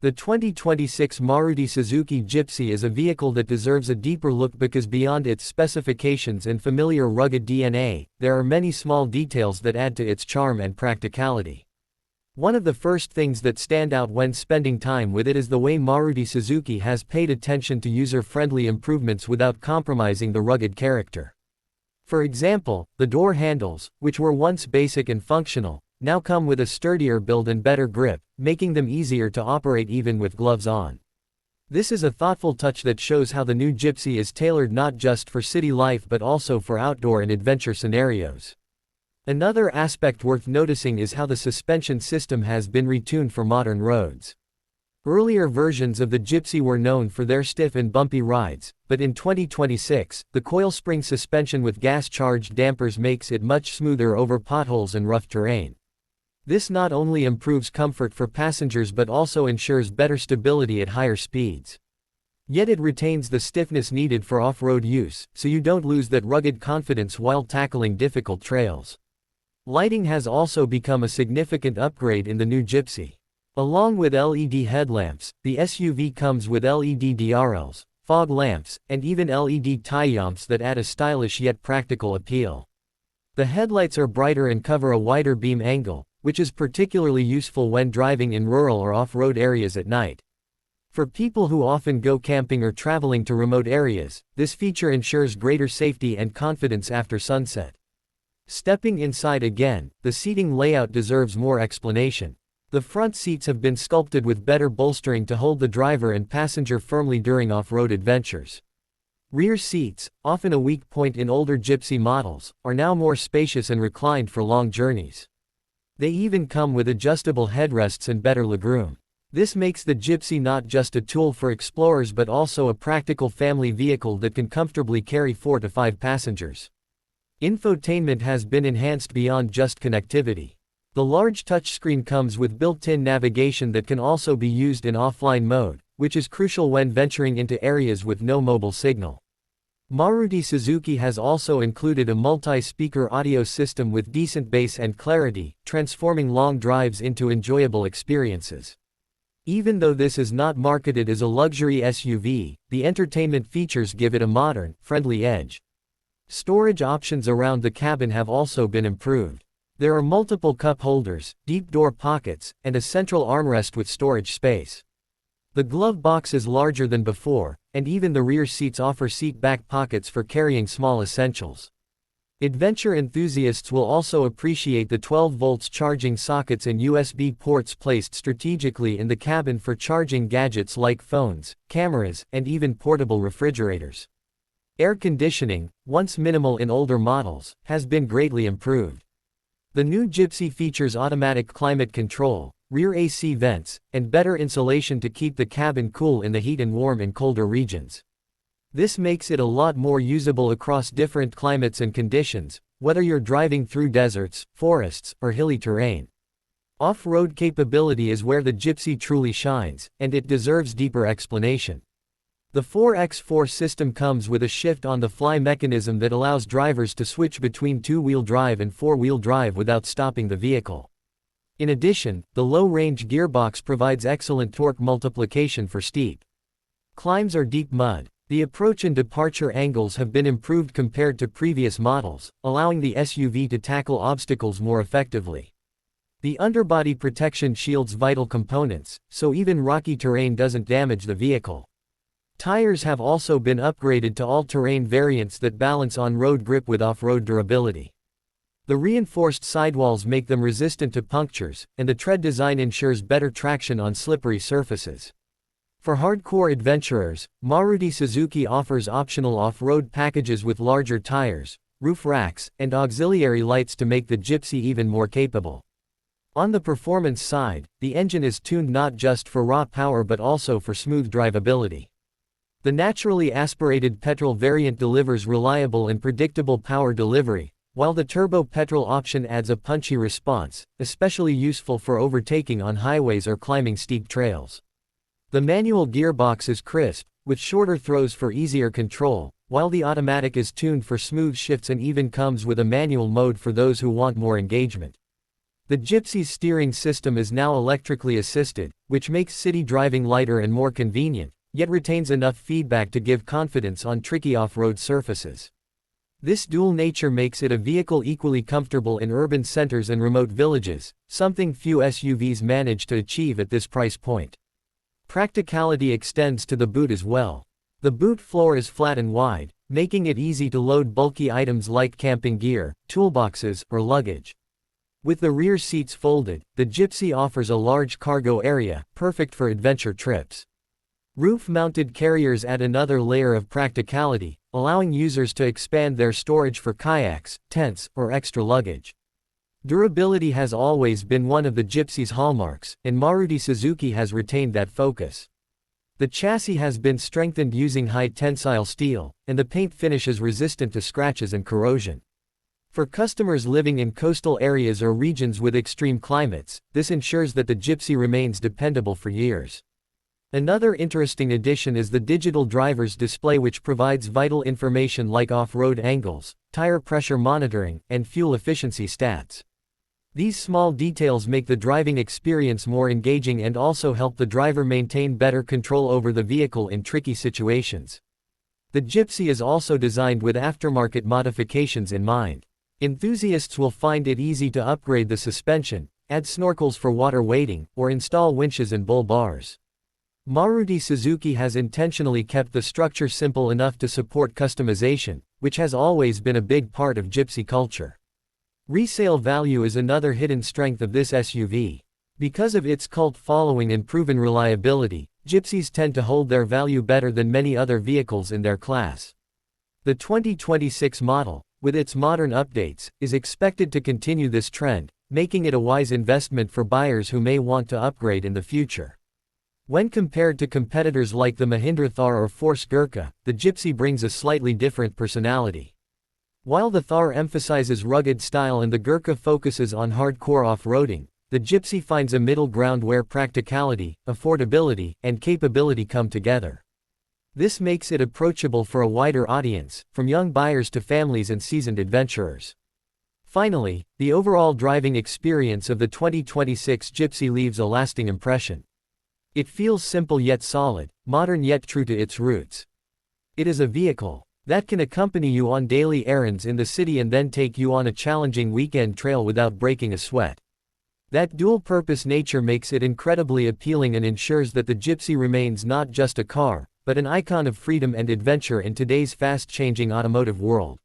The 2026 Maruti Suzuki Gypsy is a vehicle that deserves a deeper look because beyond its specifications and familiar rugged DNA, there are many small details that add to its charm and practicality. One of the first things that stand out when spending time with it is the way Maruti Suzuki has paid attention to user-friendly improvements without compromising the rugged character. For example, the door handles, which were once basic and functional, now come with a sturdier build and better grip, making them easier to operate even with gloves on. This is a thoughtful touch that shows how the new Gypsy is tailored not just for city life but also for outdoor and adventure scenarios. Another aspect worth noticing is how the suspension system has been retuned for modern roads. Earlier versions of the Gypsy were known for their stiff and bumpy rides, but in 2026, the coil spring suspension with gas-charged dampers makes it much smoother over potholes and rough terrain. This not only improves comfort for passengers but also ensures better stability at higher speeds. Yet it retains the stiffness needed for off-road use, so you don't lose that rugged confidence while tackling difficult trails. Lighting has also become a significant upgrade in the new Gypsy. Along with LED headlamps, the SUV comes with LED DRLs, fog lamps, and even LED taillamps that add a stylish yet practical appeal. The headlights are brighter and cover a wider beam angle, which is particularly useful when driving in rural or off-road areas at night. For people who often go camping or traveling to remote areas, this feature ensures greater safety and confidence after sunset. Stepping inside again, the seating layout deserves more explanation. The front seats have been sculpted with better bolstering to hold the driver and passenger firmly during off-road adventures. Rear seats, often a weak point in older Gypsy models, are now more spacious and reclined for long journeys. They even come with adjustable headrests and better legroom. This makes the Gypsy not just a tool for explorers but also a practical family vehicle that can comfortably carry 4 to 5 passengers. Infotainment has been enhanced beyond just connectivity. The large touchscreen comes with built-in navigation that can also be used in offline mode, which is crucial when venturing into areas with no mobile signal. Maruti Suzuki has also included a multi-speaker audio system with decent bass and clarity, transforming long drives into enjoyable experiences. Even though this is not marketed as a luxury SUV, the entertainment features give it a modern, friendly edge. Storage options around the cabin have also been improved. There are multiple cup holders, deep door pockets, and a central armrest with storage space. The glove box is larger than before, and even the rear seats offer seat back pockets for carrying small essentials. Adventure enthusiasts will also appreciate the 12 volts charging sockets and USB ports placed strategically in the cabin for charging gadgets like phones, cameras, and even portable refrigerators. Air conditioning, once minimal in older models, has been greatly improved. The new Gypsy features automatic climate control, rear AC vents, and better insulation to keep the cabin cool in the heat and warm in colder regions. This makes it a lot more usable across different climates and conditions, whether you're driving through deserts, forests, or hilly terrain. Off-road capability is where the Gypsy truly shines, and it deserves deeper explanation. The 4x4 system comes with a shift-on-the-fly mechanism that allows drivers to switch between two-wheel drive and four-wheel drive without stopping the vehicle. In addition, the low-range gearbox provides excellent torque multiplication for steep climbs or deep mud. The approach and departure angles have been improved compared to previous models, allowing the SUV to tackle obstacles more effectively. The underbody protection shields vital components, so even rocky terrain doesn't damage the vehicle. Tires have also been upgraded to all-terrain variants that balance on-road grip with off-road durability. The reinforced sidewalls make them resistant to punctures, and the tread design ensures better traction on slippery surfaces. For hardcore adventurers, Maruti Suzuki offers optional off-road packages with larger tires, roof racks, and auxiliary lights to make the Gypsy even more capable. On the performance side, the engine is tuned not just for raw power but also for smooth drivability. The naturally aspirated petrol variant delivers reliable and predictable power delivery, while the turbo petrol option adds a punchy response, especially useful for overtaking on highways or climbing steep trails. The manual gearbox is crisp, with shorter throws for easier control, while the automatic is tuned for smooth shifts and even comes with a manual mode for those who want more engagement. The Gypsy's steering system is now electrically assisted, which makes city driving lighter and more convenient, yet retains enough feedback to give confidence on tricky off-road surfaces. This dual nature makes it a vehicle equally comfortable in urban centers and remote villages, something few SUVs manage to achieve at this price point. Practicality extends to the boot as well. The boot floor is flat and wide, making it easy to load bulky items like camping gear, toolboxes, or luggage. With the rear seats folded, the Gypsy offers a large cargo area, perfect for adventure trips. Roof-mounted carriers add another layer of practicality, allowing users to expand their storage for kayaks, tents, or extra luggage. Durability has always been one of the Gypsy's hallmarks, and Maruti Suzuki has retained that focus. The chassis has been strengthened using high-tensile steel, and the paint finish is resistant to scratches and corrosion. For customers living in coastal areas or regions with extreme climates, this ensures that the Gypsy remains dependable for years. Another interesting addition is the digital driver's display, which provides vital information like off-road angles, tire pressure monitoring, and fuel efficiency stats. These small details make the driving experience more engaging and also help the driver maintain better control over the vehicle in tricky situations. The Gypsy is also designed with aftermarket modifications in mind. Enthusiasts will find it easy to upgrade the suspension, add snorkels for water wading, or install winches and bull bars. Maruti Suzuki has intentionally kept the structure simple enough to support customization, which has always been a big part of Gypsy culture. Resale value is another hidden strength of this SUV. Because of its cult following and proven reliability, Gypsies tend to hold their value better than many other vehicles in their class. The 2026 model, with its modern updates, is expected to continue this trend, making it a wise investment for buyers who may want to upgrade in the future. When compared to competitors like the Mahindra Thar or Force Gurkha, the Gypsy brings a slightly different personality. While the Thar emphasizes rugged style and the Gurkha focuses on hardcore off-roading, the Gypsy finds a middle ground where practicality, affordability, and capability come together. This makes it approachable for a wider audience, from young buyers to families and seasoned adventurers. Finally, the overall driving experience of the 2026 Gypsy leaves a lasting impression. It feels simple yet solid, modern yet true to its roots. It is a vehicle that can accompany you on daily errands in the city and then take you on a challenging weekend trail without breaking a sweat. That dual-purpose nature makes it incredibly appealing and ensures that the Gypsy remains not just a car, but an icon of freedom and adventure in today's fast-changing automotive world.